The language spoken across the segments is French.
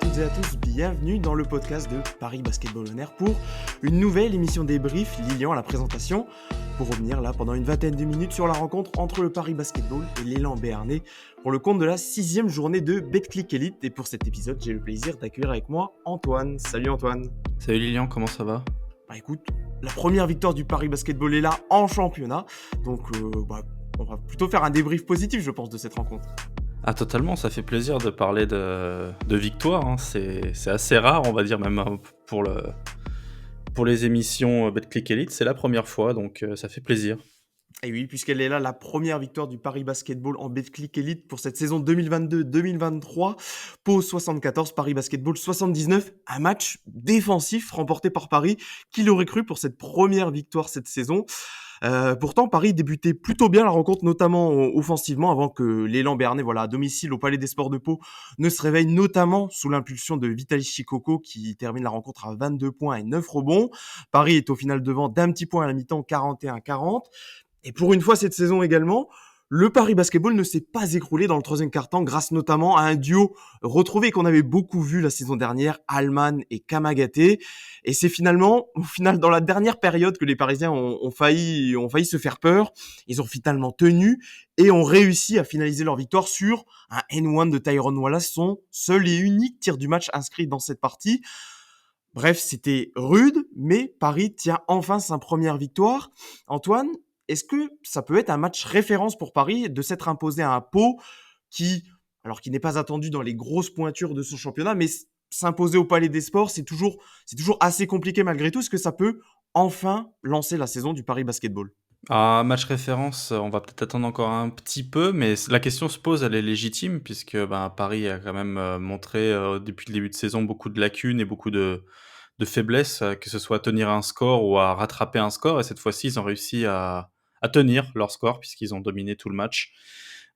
toutes et à tous, bienvenue dans le podcast de Paris Basketball On Air pour une nouvelle émission débrief, Lilian à la présentation, pour revenir là pendant une vingtaine de minutes sur la rencontre entre le Paris Basketball et l'élan béarnais pour le compte de la 6e journée de Betclic Elite. Et pour cet épisode, j'ai le plaisir d'accueillir avec moi Antoine. Salut Antoine. Salut Lilian, comment ça va? Bah écoute, la première victoire du Paris Basketball est là en championnat, donc on va plutôt faire un débrief positif je pense de cette rencontre. Ah totalement, ça fait plaisir de parler de victoire, hein. C'est assez rare, on va dire, même pour les émissions Betclic Elite, c'est la première fois, donc ça fait plaisir. Et oui, puisqu'elle est là, la première victoire du Paris Basketball en Betclic Elite pour cette saison 2022-2023. Pau 74, Paris Basketball 79. Un match défensif remporté par Paris. Qui l'aurait cru pour cette première victoire cette saison? Pourtant, Paris débutait plutôt bien la rencontre, notamment offensivement, avant que l'élan béarnais, à domicile au Palais des Sports de Pau, ne se réveille, notamment sous l'impulsion de Vitaly Chikoko, qui termine la rencontre à 22 points et 9 rebonds. Paris est au final devant d'un petit point à la mi-temps, 41-40. Et pour une fois cette saison également, le Paris Basketball ne s'est pas écroulé dans le troisième quart-temps grâce notamment à un duo retrouvé qu'on avait beaucoup vu la saison dernière, Allman et Kamagaté. Et c'est finalement, au final, dans la dernière période que les Parisiens ont failli se faire peur. Ils ont finalement tenu et ont réussi à finaliser leur victoire sur un N1 de Tyrone Wallace, son seul et unique tir du match inscrit dans cette partie. Bref, c'était rude, mais Paris tient enfin sa première victoire. Antoine, est-ce que ça peut être un match référence pour Paris de s'être imposé à un Pau qui n'est pas attendu dans les grosses pointures de son championnat, mais s'imposer au Palais des Sports, c'est toujours assez compliqué malgré tout. Est-ce que ça peut enfin lancer la saison du Paris Basketball? Ah, match référence, on va peut-être attendre encore un petit peu, mais la question se pose, elle est légitime, puisque Paris a quand même montré depuis le début de saison beaucoup de lacunes et beaucoup de faiblesses, que ce soit à tenir un score ou à rattraper un score, et cette fois-ci, ils ont réussi à tenir leur score, puisqu'ils ont dominé tout le match.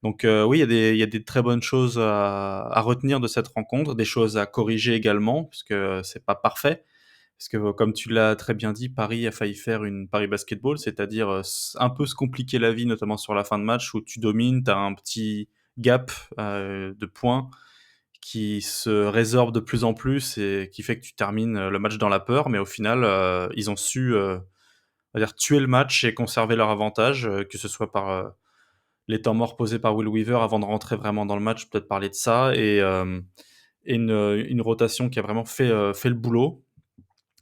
Donc oui, il y a des très bonnes choses à retenir de cette rencontre, des choses à corriger également, puisque c'est pas parfait. Parce que comme tu l'as très bien dit, Paris a failli faire une Paris Basketball, c'est-à-dire, un peu se compliquer la vie, notamment sur la fin de match où tu domines, tu as un petit gap, de points qui se résorbe de plus en plus et qui fait que tu termines, le match dans la peur. Mais au final, ils ont su, on va dire tuer le match et conserver leur avantage, que ce soit par, les temps morts posés par Will Weaver avant de rentrer vraiment dans le match, peut-être parler de ça et une rotation qui a vraiment fait le boulot.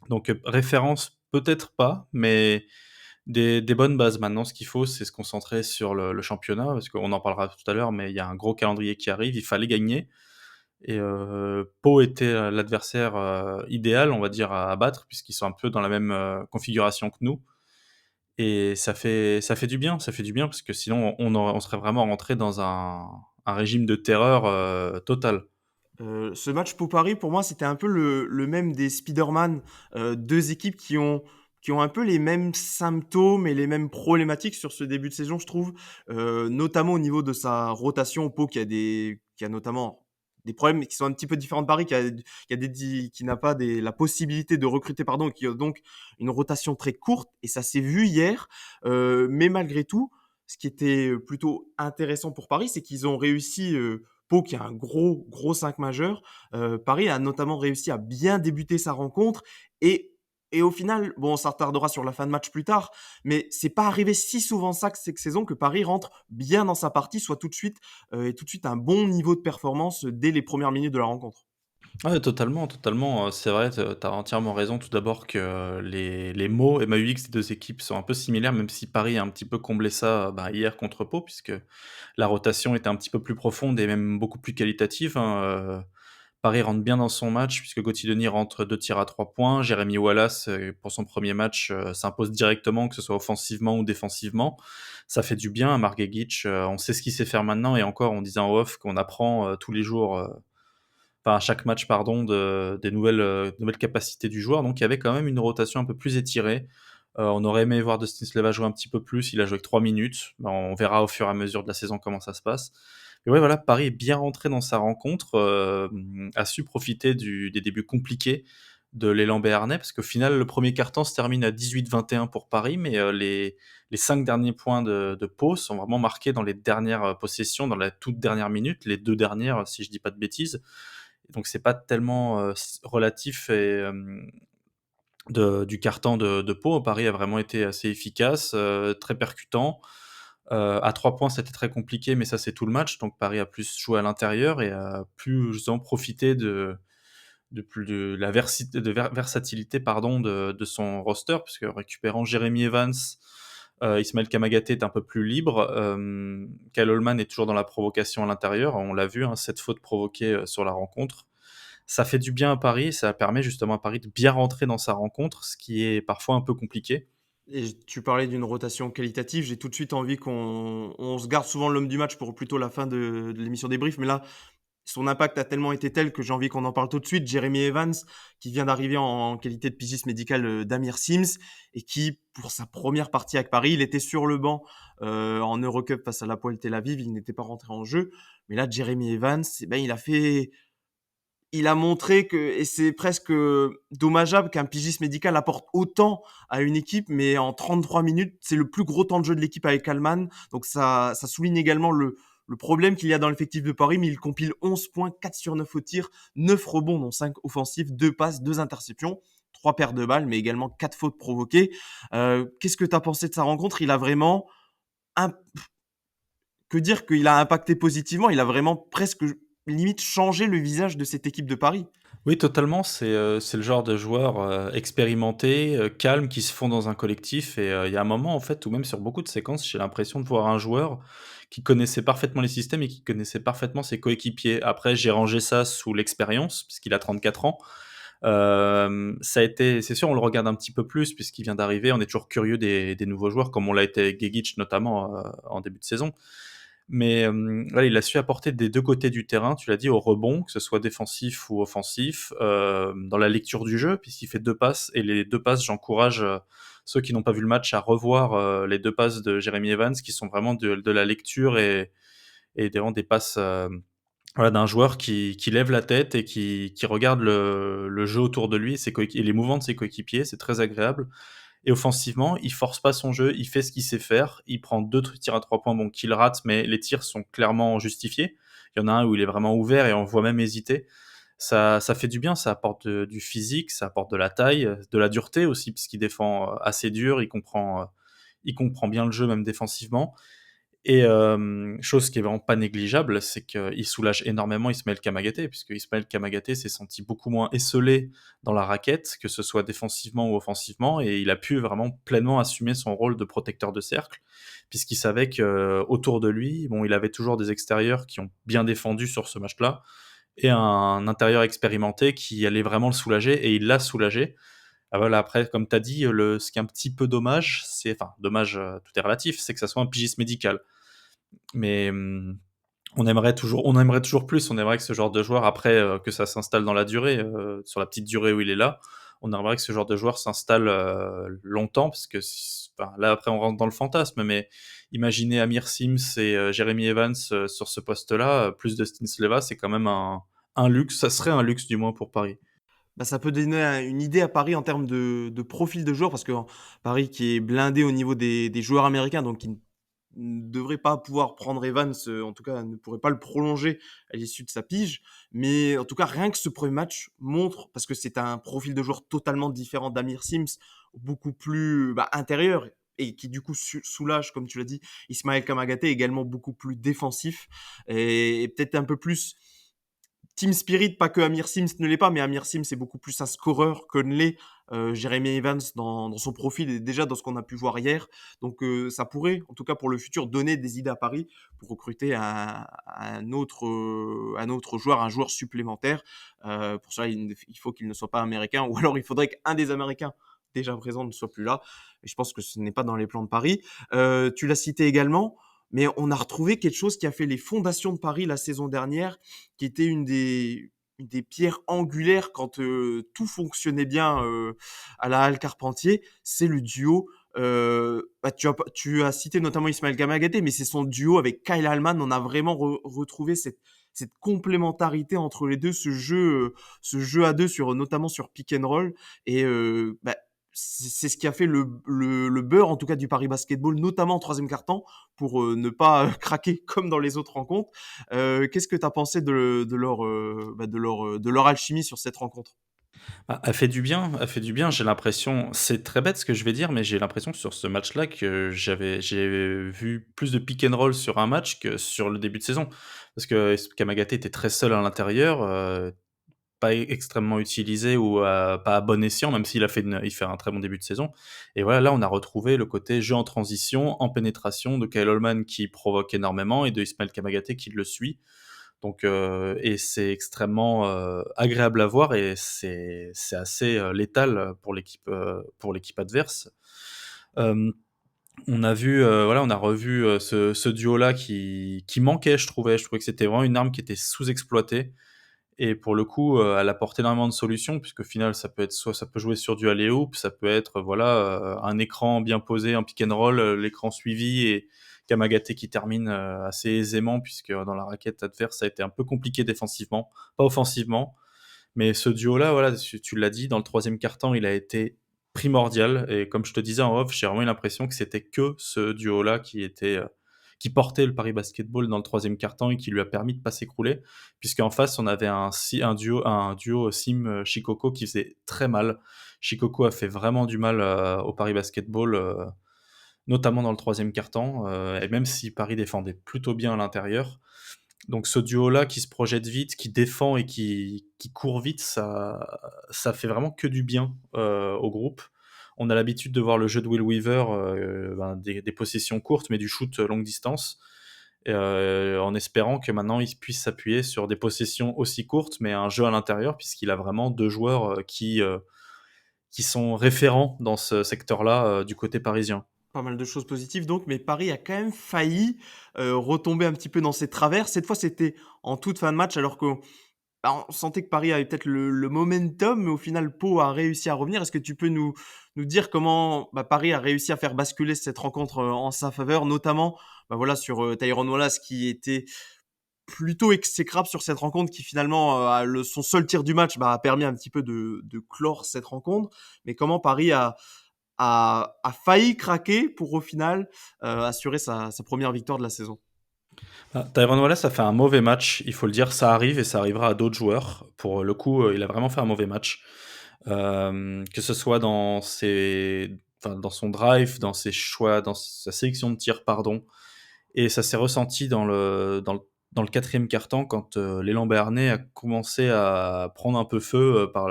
Donc, référence, peut-être pas, mais des bonnes bases. Maintenant, ce qu'il faut, c'est se concentrer sur le championnat, parce qu'on en parlera tout à l'heure, mais il y a un gros calendrier qui arrive, il fallait gagner et Pau était, l'adversaire, idéal, on va dire, à battre puisqu'ils sont un peu dans la même, configuration que nous et ça fait du bien parce que sinon on serait vraiment rentré dans un régime de terreur, total. Ce match pour Paris, pour moi, c'était un peu le même des Spider-Man, deux équipes qui ont un peu les mêmes symptômes et les mêmes problématiques sur ce début de saison, je trouve, notamment au niveau de sa rotation. Pau qui a notamment des problèmes qui sont un petit peu différents de Paris, qui n'a pas la possibilité de recruter, pardon, qui a donc une rotation très courte, et ça s'est vu hier. Mais malgré tout, ce qui était plutôt intéressant pour Paris, c'est qu'ils ont réussi, Pau qui a un gros 5 majeur, Paris a notamment réussi à bien débuter sa rencontre et au final, bon, on s'attardera sur la fin de match plus tard, mais c'est pas arrivé si souvent ça que cette saison que Paris rentre bien dans sa partie, soit tout de suite un bon niveau de performance dès les premières minutes de la rencontre. Ouais, totalement, totalement, c'est vrai, tu as entièrement raison. Tout d'abord que les mots MAUX des 2 équipes sont un peu similaires, même si Paris a un petit peu comblé ça, hier contre Pau, puisque la rotation était un petit peu plus profonde et même beaucoup plus qualitative, hein, Paris rentre bien dans son match puisque Gauthier Denis rentre 2 tirs à 3 points. Jérémy Wallace, pour son premier match, s'impose directement, que ce soit offensivement ou défensivement. Ça fait du bien à Marc Gegic, on sait ce qu'il sait faire maintenant et encore on disait en off qu'on apprend, tous les jours, enfin à chaque match pardon, des nouvelles capacités du joueur. Donc il y avait quand même une rotation un peu plus étirée. On aurait aimé voir Dustin Sleva jouer un petit peu plus, il a joué que 3 minutes. On verra au fur et à mesure de la saison comment ça se passe. Et ouais, voilà, Paris est bien rentré dans sa rencontre, a su profiter des débuts compliqués de l'élan béarnais, parce qu'au final, le premier quart-temps se termine à 18-21 pour Paris, mais les 5 derniers points de Pau sont vraiment marqués dans les dernières possessions, dans la toute dernière minute, les 2 dernières, si je dis pas de bêtises. Donc c'est pas tellement, relatif et du carton de Pau. Paris a vraiment été assez efficace, très percutant. À 3 points, c'était très compliqué, mais ça, c'est tout le match. Donc Paris a plus joué à l'intérieur et a pu justement profiter de la versatilité pardon, de son roster, puisque récupérant Jeremy Evans, Ismaël Kamagaté est un peu plus libre. Kyle Holman est toujours dans la provocation à l'intérieur. On l'a vu, hein, 7 fautes provoquées sur la rencontre. Ça fait du bien à Paris, ça permet justement à Paris de bien rentrer dans sa rencontre, ce qui est parfois un peu compliqué. Et tu parlais d'une rotation qualitative. J'ai tout de suite envie qu'on se garde souvent l'homme du match pour plutôt la fin de l'émission débrief. Mais là, son impact a tellement été tel que j'ai envie qu'on en parle tout de suite. Jeremy Evans, qui vient d'arriver en qualité de pigiste médical d'Amir Sims et qui, pour sa première partie avec Paris, il était sur le banc en Eurocup face à l'Hapoel Tel Aviv. Il n'était pas rentré en jeu. Mais là, Jeremy Evans, eh ben, il a montré que, et c'est presque dommageable qu'un pigiste médical apporte autant à une équipe, mais en 33 minutes, c'est le plus gros temps de jeu de l'équipe avec Kalman. Donc ça souligne également le problème qu'il y a dans l'effectif de Paris, mais il compile 11 points, 4 sur 9 au tir, 9 rebonds, dont 5 offensifs, 2 passes, 2 interceptions, 3 paires de balles, mais également 4 fautes provoquées. Qu'est-ce que tu as pensé de sa rencontre? Il a vraiment un, que dire qu'il a impacté positivement, il a vraiment presque limite changé le visage de cette équipe de Paris. Oui, totalement, c'est le genre de joueur, expérimenté, calme, qui se fond dans un collectif et il y a un moment, en fait, où même sur beaucoup de séquences, j'ai l'impression de voir un joueur qui connaissait parfaitement les systèmes et qui connaissait parfaitement ses coéquipiers. Après, j'ai rangé ça sous l'expérience, puisqu'il a 34 ans. Ça a été c'est sûr, on le regarde un petit peu plus puisqu'il vient d'arriver, on est toujours curieux des nouveaux joueurs comme on l'a été avec Gegic notamment, en début de saison. Mais, voilà, il a su apporter des 2 côtés du terrain, tu l'as dit, au rebond, que ce soit défensif ou offensif, dans la lecture du jeu, puisqu'il fait 2 passes et les 2 passes, j'encourage, ceux qui n'ont pas vu le match à revoir, les 2 passes de Jeremy Evans qui sont vraiment de la lecture et vraiment des passes, voilà, d'un joueur qui lève la tête et qui regarde le jeu autour de lui et et les mouvements de ses coéquipiers, c'est très agréable. Et offensivement, il force pas son jeu, il fait ce qu'il sait faire. Il prend 2 tirs à 3 points, bon, qu'il rate, mais les tirs sont clairement justifiés. Il y en a un où il est vraiment ouvert et on le voit même hésiter. Ça fait du bien, ça apporte du physique, ça apporte de la taille, de la dureté aussi, puisqu'il défend assez dur, il comprend bien le jeu, même défensivement. Et chose qui est vraiment pas négligeable, c'est qu'il soulage énormément Ismaël Kamagaté, puisque Ismaël Kamagaté s'est senti beaucoup moins esseulé dans la raquette, que ce soit défensivement ou offensivement, et il a pu vraiment pleinement assumer son rôle de protecteur de cercle, puisqu'il savait qu'autour de lui, bon, il avait toujours des extérieurs qui ont bien défendu sur ce match-là, et un intérieur expérimenté qui allait vraiment le soulager, et il l'a soulagé. Ah voilà, après, comme tu as dit, ce qui est un petit peu dommage, enfin dommage, tout est relatif, c'est que ça soit un pigiste médical. Mais, on aimerait toujours plus. On aimerait que ce genre de joueur après, que ça s'installe dans la durée, sur la petite durée où il est là, on aimerait que ce genre de joueur s'installe, longtemps parce que enfin, là, après, on rentre dans le fantasme, mais imaginez Amir Sims et Jeremy Evans, sur ce poste-là, plus de Sleva, c'est quand même un luxe. Ça serait un luxe, du moins, pour Paris. Bah, ça peut donner une idée à Paris en termes de profil de joueurs, parce que Paris qui est blindé au niveau des joueurs américains, donc qui ne devrait pas pouvoir prendre Evans, en tout cas ne pourrait pas le prolonger à l'issue de sa pige. Mais en tout cas, rien que ce premier match montre, parce que c'est un profil de joueur totalement différent d'Amir Sims, beaucoup plus intérieur, et qui du coup soulage, comme tu l'as dit, Ismaël Kamagaté, également beaucoup plus défensif, et peut-être un peu plus team spirit, pas que Amir Sims ne l'est pas, mais Amir Sims est beaucoup plus un scoreur que ne l'est Jeremy Evans dans son profil et déjà dans ce qu'on a pu voir hier. Donc ça pourrait, en tout cas pour le futur, donner des idées à Paris pour recruter un autre joueur, un joueur supplémentaire. Pour cela, il faut qu'il ne soit pas américain, ou alors il faudrait qu'un des Américains déjà présents ne soit plus là. Et je pense que ce n'est pas dans les plans de Paris. Tu l'as cité également, mais on a retrouvé quelque chose qui a fait les fondations de Paris la saison dernière, qui était une des pierres angulaires quand tout fonctionnait bien à la Halle Carpentier, c'est le duo. Tu as cité notamment Ismaël Gamagaté, mais c'est son duo avec Kyle Allman. On a vraiment retrouvé cette complémentarité entre les deux, ce jeu à deux, notamment sur pick and roll. Et c'est ce qui a fait le beurre, en tout cas, du Paris Basketball, notamment en troisième quart-temps, pour ne pas craquer comme dans les autres rencontres. Qu'est-ce que tu as pensé de leur alchimie sur cette rencontre? Ah, elle fait du bien, elle fait du bien. J'ai l'impression c'est très bête ce que je vais dire, mais j'ai l'impression que sur ce match-là que j'ai vu plus de pick and roll sur un match que sur le début de saison. Parce que Kamagaté était très seul à l'intérieur, pas extrêmement utilisé ou pas à bon escient, même s'il a fait il fait un très bon début de saison. Et voilà, là, on a retrouvé le côté jeu en transition, en pénétration de Kyle Holman qui provoque énormément et de Ismaël Kamagaté qui le suit. Donc et c'est extrêmement, agréable à voir et c'est assez, létal pour l'équipe adverse. Hem, on a vu, voilà, on a revu, ce duo-là qui manquait, je trouvais. Je trouvais que c'était vraiment une arme qui était sous-exploitée et pour le coup, elle apporte énormément de solutions puisqu'au final, ça peut être soit ça peut jouer sur du alley-oop, ça peut être, voilà, un écran bien posé, un pick and roll, l'écran suivi et Kamagaté qui termine, assez aisément puisque dans la raquette adverse, ça a été un peu compliqué défensivement, pas offensivement. Mais ce duo-là, voilà, tu l'as dit, dans le troisième quart-temps, il a été primordial et comme je te disais en off, j'ai vraiment eu l'impression que c'était que ce duo-là qui portait le Paris Basketball dans le troisième quart-temps et qui lui a permis de pas s'écrouler. Puisqu'en face, on avait un duo Sim, Shikoko qui faisait très mal. Shikoko a fait vraiment du mal, au Paris Basketball, notamment dans le troisième quart-temps, et même si Paris défendait plutôt bien à l'intérieur, donc ce duo-là qui se projette vite, qui défend et qui court vite, ça fait vraiment que du bien, au groupe. On a l'habitude de voir le jeu de Will Weaver, des possessions courtes, mais du shoot, longue distance, en espérant que maintenant il puisse s'appuyer sur des possessions aussi courtes, mais un jeu à l'intérieur puisqu'il a vraiment 2 joueurs, qui sont référents dans ce secteur-là, du côté parisien. Pas mal de choses positives donc, mais Paris a quand même failli, retomber un petit peu dans ses travers. Cette fois, c'était en toute fin de match alors que, bah, on sentait que Paris avait peut-être le momentum, mais au final, Pau a réussi à revenir. Est-ce que tu peux nous dire comment, bah, Paris a réussi à faire basculer cette rencontre, en sa faveur? Notamment, bah, voilà, sur, Tyrone Wallace qui était plutôt exécrable sur cette rencontre, qui finalement, a son seul tir du match, bah, a permis un petit peu de clore cette rencontre. Mais comment Paris a failli craquer pour au final, assurer sa 1re victoire de la saison. Ah, Tyrone Wallace a fait un mauvais match, il faut le dire, ça arrive et ça arrivera à d'autres joueurs. Pour le coup, il a vraiment fait un mauvais match. Que ce soit dans son drive, dans ses choix, dans sa sélection de tir, pardon. Et ça s'est ressenti dans le 4e quart-temps quand, l'élan béarnais a commencé à prendre un peu feu, par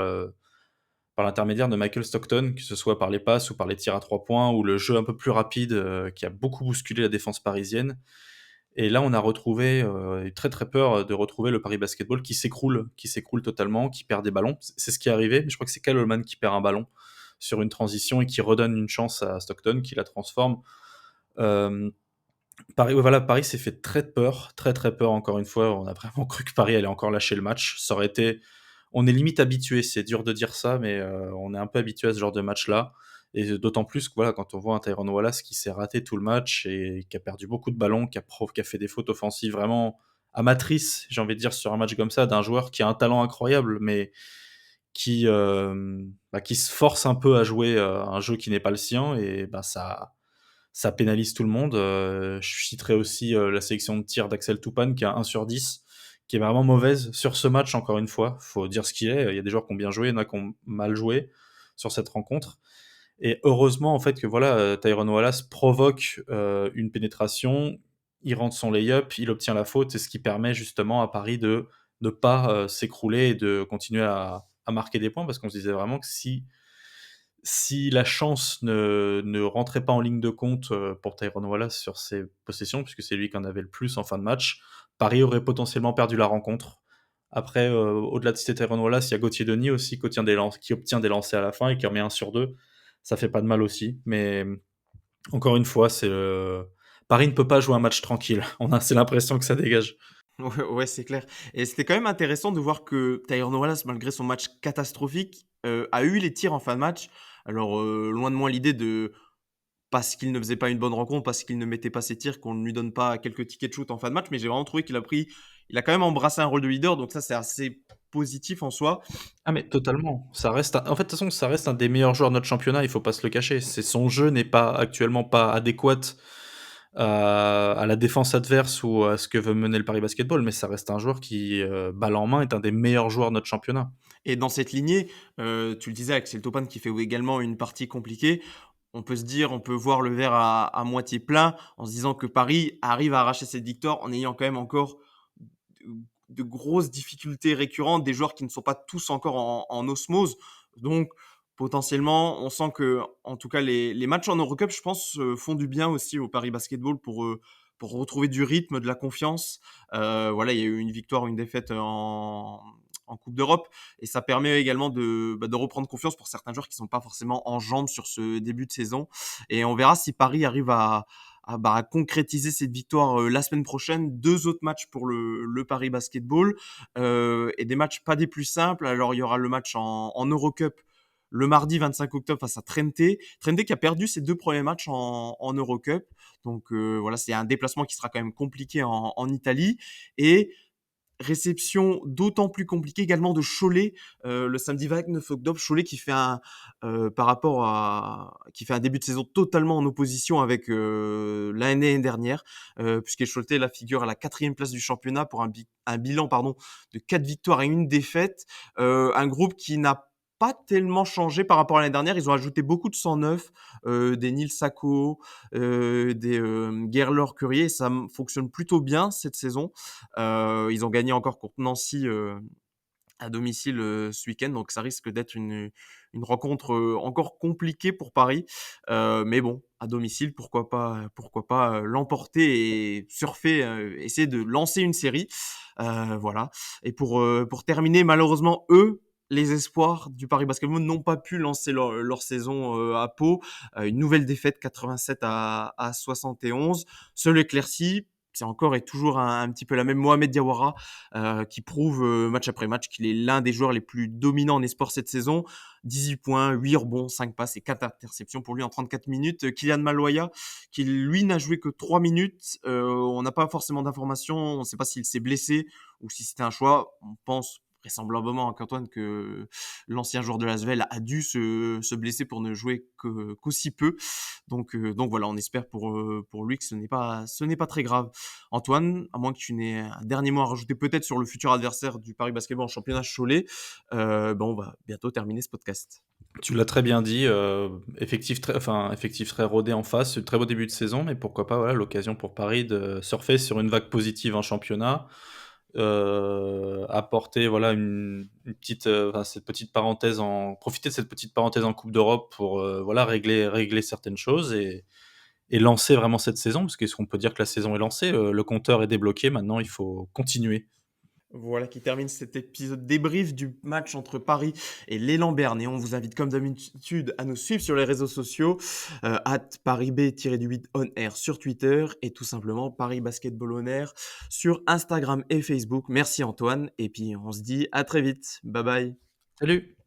l'intermédiaire de Michael Stockton, que ce soit par les passes ou par les tirs à 3 points ou le jeu un peu plus rapide, qui a beaucoup bousculé la défense parisienne. Et là, on a retrouvé, très, très peur de retrouver le Paris Basketball qui s'écroule totalement, qui perd des ballons. C'est ce qui est arrivé, mais je crois que c'est Kyle Holman qui perd un ballon sur une transition et qui redonne une chance à Stockton, qui la transforme. Hem, Paris, ouais, voilà, Paris s'est fait très peur, très, très peur encore une fois. On a vraiment cru que Paris allait encore lâcher le match. Ça aurait été On est limite habitué, c'est dur de dire ça, mais on est un peu habitué à ce genre de match-là et d'autant plus que, voilà, quand on voit un Tyrone Wallace qui s'est raté tout le match et qui a perdu beaucoup de ballons, qui a fait des fautes offensives vraiment amatrices, j'ai envie de dire, sur un match comme ça, d'un joueur qui a un talent incroyable, mais qui se force un peu à jouer, un jeu qui n'est pas le sien et bah, ça pénalise tout le monde. Je citerai aussi, la sélection de tir d'Axel Toupane qui a 1 sur 10, qui est vraiment mauvaise sur ce match encore une fois. Faut dire ce qui est, il y a des joueurs qui ont bien joué, il y en a qui ont mal joué sur cette rencontre et heureusement en fait que voilà, Tyrone Wallace provoque, une pénétration, il rentre son lay-up, il obtient la faute et ce qui permet justement à Paris de ne pas, s'écrouler et de continuer à marquer des points parce qu'on se disait vraiment que si la chance ne rentrait pas en ligne de compte, pour Tyrone Wallace sur ses possessions, puisque c'est lui qui en avait le plus en fin de match, Paris aurait potentiellement perdu la rencontre. Après, au-delà de citer Tyrone Wallace, il y a Gauthier Denis aussi qui obtient des lancers à la fin et qui en met 1 sur 2. Ça fait pas de mal aussi, mais encore une fois, Paris ne peut pas jouer un match tranquille. C'est l'impression que ça dégage. Ouais, ouais, c'est clair et c'était quand même intéressant de voir que Tyrone Wallace, malgré son match catastrophique, a eu les tirs en fin de match. Alors, loin de moi l'idée de parce qu'il ne faisait pas une bonne rencontre, parce qu'il ne mettait pas ses tirs, qu'on ne lui donne pas quelques tickets de shoot en fin de match, mais j'ai vraiment trouvé il a quand même embrassé un rôle de leader, donc ça, c'est assez positif en soi. Ah mais totalement, ça reste un en fait, de toute façon, ça reste un des meilleurs joueurs de notre championnat, il faut pas se le cacher. C'est son jeu n'est pas actuellement pas adéquat à la défense adverse ou à ce que veut mener le Paris Basketball, mais ça reste un joueur qui, balle en main, est un des meilleurs joueurs de notre championnat. Et dans cette lignée, tu le disais, Axel Topan qui fait également une partie compliquée. On peut se dire, on peut voir le verre à moitié plein en se disant que Paris arrive à arracher cette victoire en ayant quand même encore de grosses difficultés récurrentes, des joueurs qui ne sont pas tous encore en osmose. Donc, potentiellement, on sent que, en tout cas, les matchs en Eurocup, je pense, font du bien aussi au Paris Basketball pour retrouver du rythme, de la confiance. Voilà, il y a eu une victoire, une défaite en Coupe d'Europe, et ça permet également de reprendre confiance pour certains joueurs qui sont pas forcément en jambes sur ce début de saison. Et on verra si Paris arrive à concrétiser cette victoire la semaine prochaine. 2 autres matchs pour le Paris Basketball, et des matchs pas des plus simples. Alors il y aura le match en Eurocup le mardi 25 octobre face à Trente. Trente qui a perdu ses 2 premiers matchs en Eurocup. Donc voilà, c'est un déplacement qui sera quand même compliqué en Italie. Et réception d'autant plus compliquée également de Cholet le samedi 29 octobre. Cholet qui fait qui fait un début de saison totalement en opposition avec l'année dernière, puisque Cholet la figure à la 4e place du championnat pour un bilan de 4 victoires et 1 défaite. Un groupe qui n'a pas tellement changé par rapport à l'année dernière. Ils ont ajouté beaucoup de 109, des Nils Sako, des Gerler Currier. Ça fonctionne plutôt bien cette saison. Ils ont gagné encore contre Nancy à domicile ce week-end, donc ça risque d'être une rencontre encore compliquée pour Paris. Mais bon, à domicile, pourquoi pas l'emporter et surfer, essayer de lancer une série. Voilà. Et pour terminer, malheureusement, eux, les espoirs du Paris Basketball n'ont pas pu lancer leur saison à Pau. Une nouvelle défaite 87 à 71. Seul éclairci, c'est encore et toujours un petit peu la même Mohamed Diawara qui prouve match après match qu'il est l'un des joueurs les plus dominants en esport cette saison. 18 points, 8 rebonds, 5 passes et 4 interceptions pour lui en 34 minutes. Kylian Maloya, qui lui n'a joué que 3 minutes. On n'a pas forcément d'informations. On ne sait pas s'il s'est blessé ou si c'était un choix. On pense vraisemblablement qu'Antoine, que l'ancien joueur de l'Asvel a dû se blesser pour ne jouer qu'aussi peu. Donc voilà, on espère pour lui que ce n'est pas très grave. Antoine, à moins que tu n'aies un dernier mot à rajouter peut-être sur le futur adversaire du Paris Basketball en championnat Cholet, on va bientôt terminer ce podcast. Tu l'as très bien dit, effectif très rodé en face, très beau début de saison, mais pourquoi pas, voilà, l'occasion pour Paris de surfer sur une vague positive en championnat, apporter, voilà, une petite, enfin, cette petite parenthèse en profiter de cette petite parenthèse en Coupe d'Europe pour, voilà, régler certaines choses et lancer vraiment cette saison, parce qu'est-ce qu'on peut dire que la saison est lancée, le compteur est débloqué, maintenant il faut continuer. Voilà qui termine cet épisode débrief du match entre Paris et l'élan Berne. Et on vous invite comme d'habitude à nous suivre sur les réseaux sociaux, @ParisB-8 on air sur Twitter et tout simplement Paris Basketball on air sur Instagram et Facebook. Merci Antoine, et puis on se dit à très vite. Bye bye. Salut!